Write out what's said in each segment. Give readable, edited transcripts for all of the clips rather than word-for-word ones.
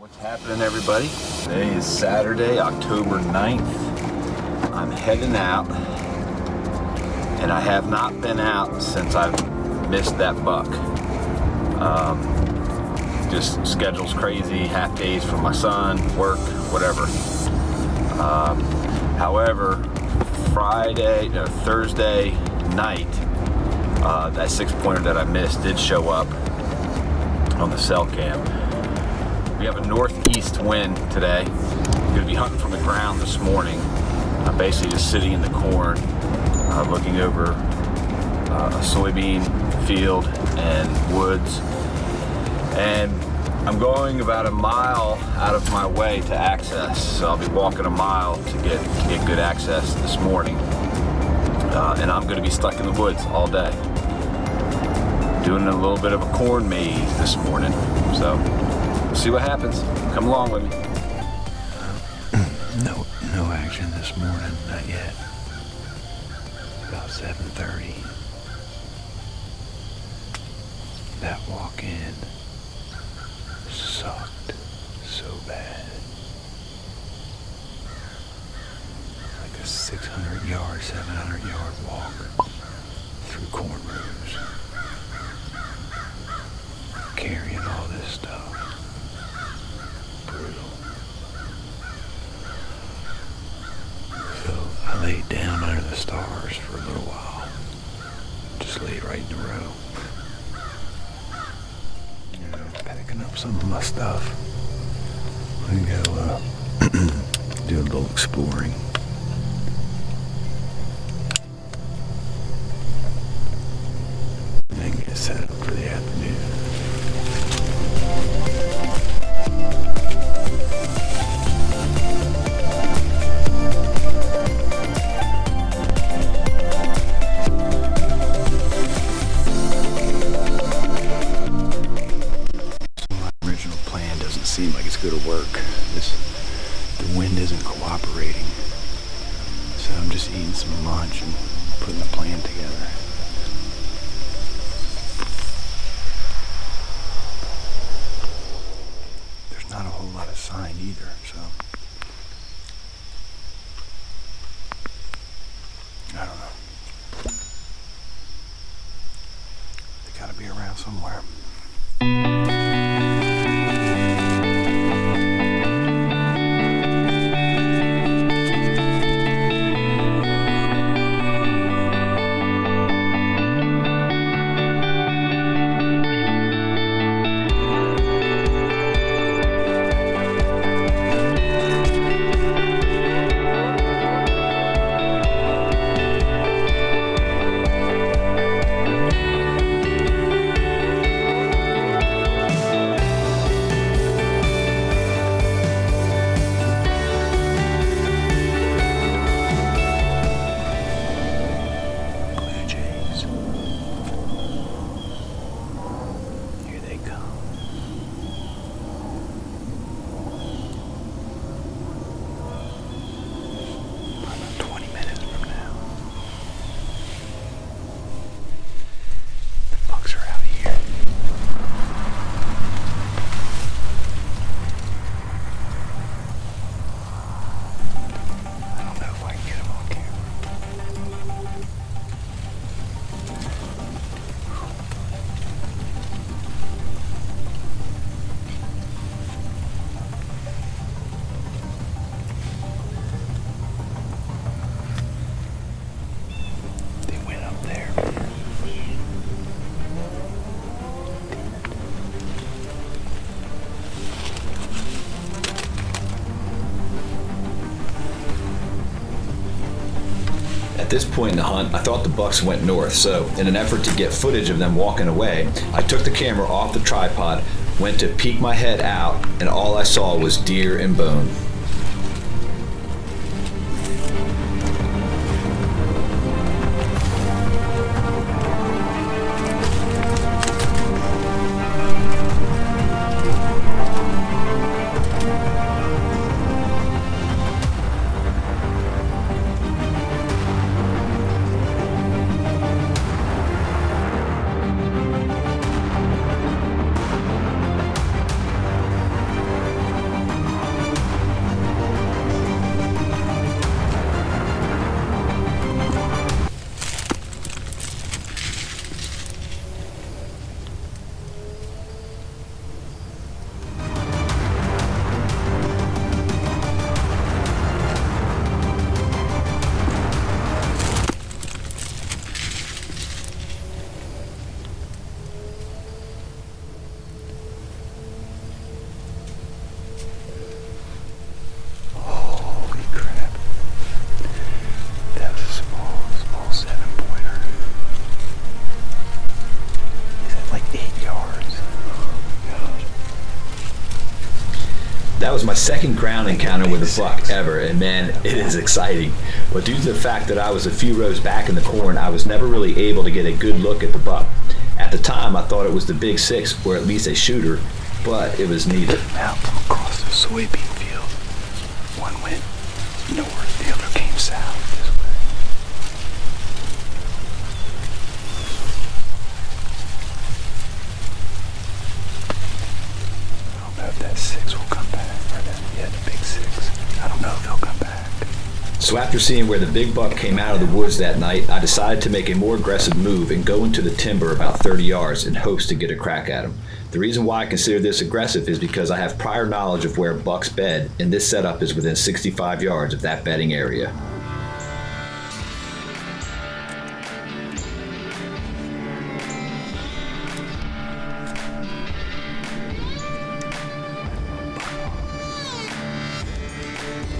What's happening, everybody? Today is Saturday, October 9th. I'm heading out, and I have not been out since I've missed that buck. Just schedule's crazy, half days for my son, work, whatever. However, Thursday night, that 6-pointer that I missed did show up on the cell cam. We have a northeast wind today. I'm going to be hunting from the ground this morning. I'm basically just sitting in the corn, looking over a soybean field and woods. And I'm going about a mile out of my way to access. So I'll be walking a mile to get good access this morning. And I'm going to be stuck in the woods all day, doing a little bit of a corn maze this morning. So we'll see what happens. Come along with me. No action this morning, not yet. About 7:30. That walk-in sucked so bad. Like a 600-yard, 700-yard walk through corn rows, carrying all this stuff. Brutal. So I laid down under the stars for a little while. Just laid right in a row. Picking up some of my stuff. We can go do a little exploring. And then get set up for the afternoon. Seem like it's going to work. The wind isn't cooperating, so I'm just eating some lunch and putting a plan together. There's not a whole lot of sign either, so I don't know. They got to be around somewhere. At this point in the hunt, I thought the bucks went north, so in an effort to get footage of them walking away, I took the camera off the tripod, went to peek my head out, and all I saw was deer and bone. That was my second ground encounter with a buck ever, and man, it is exciting. But due to the fact that I was a few rows back in the corn, I was never really able to get a good look at the buck. At the time, I thought it was the big six, or at least a shooter, but it was neither. Now from across the soybean field, one went north, the other came south this way. I don't know if that six will come back, or the big six. I don't know if he'll come back. So after seeing where the big buck came out of the woods that night, I decided to make a more aggressive move and go into the timber about 30 yards in hopes to get a crack at him. The reason why I consider this aggressive is because I have prior knowledge of where bucks bed, and this setup is within 65 yards of that bedding area.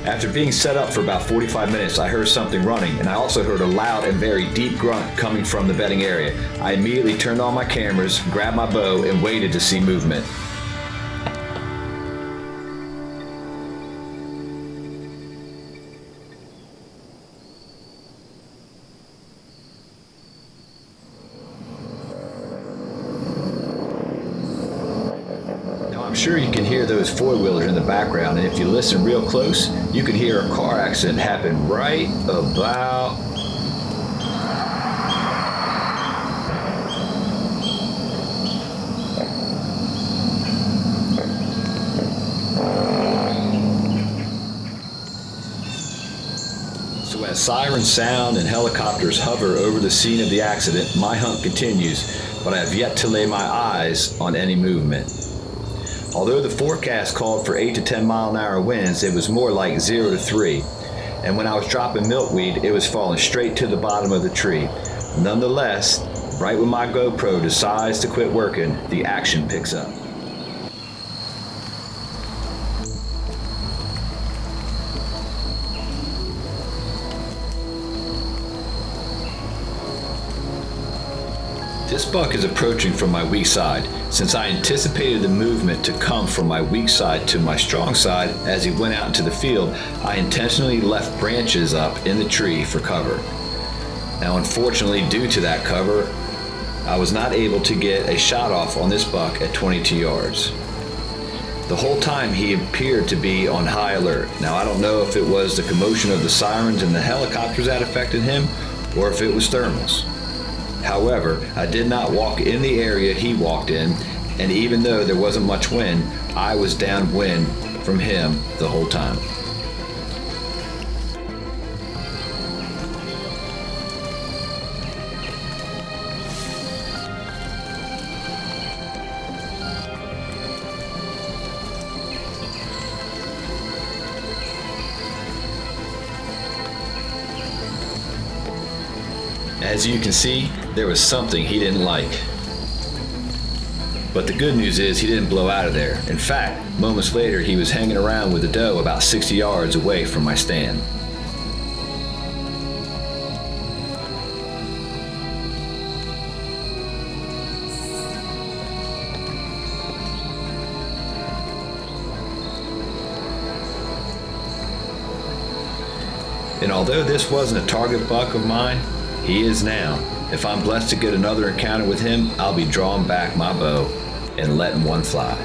After being set up for about 45 minutes, I heard something running, and I also heard a loud and very deep grunt coming from the bedding area. I immediately turned on my cameras, grabbed my bow, and waited to see movement. I'm sure you can hear those four-wheelers in the background, and if you listen real close, you can hear a car accident happen right about... So as sirens sound and helicopters hover over the scene of the accident, my hunt continues, but I have yet to lay my eyes on any movement. Although the forecast called for 8 to 10 mile-an-hour winds, it was more like 0 to 3. And when I was dropping milkweed, it was falling straight to the bottom of the tree. Nonetheless, right when my GoPro decides to quit working, the action picks up. This buck is approaching from my weak side. Since I anticipated the movement to come from my weak side to my strong side as he went out into the field, I intentionally left branches up in the tree for cover. Now unfortunately, due to that cover, I was not able to get a shot off on this buck at 22 yards. The whole time he appeared to be on high alert. Now I don't know if it was the commotion of the sirens and the helicopters that affected him, or if it was thermals. However, I did not walk in the area he walked in, and even though there wasn't much wind, I was downwind from him the whole time. As you can see, there was something he didn't like. But the good news is he didn't blow out of there. In fact, moments later he was hanging around with a doe about 60 yards away from my stand. And although this wasn't a target buck of mine, he is now. If I'm blessed to get another encounter with him, I'll be drawing back my bow and letting one fly.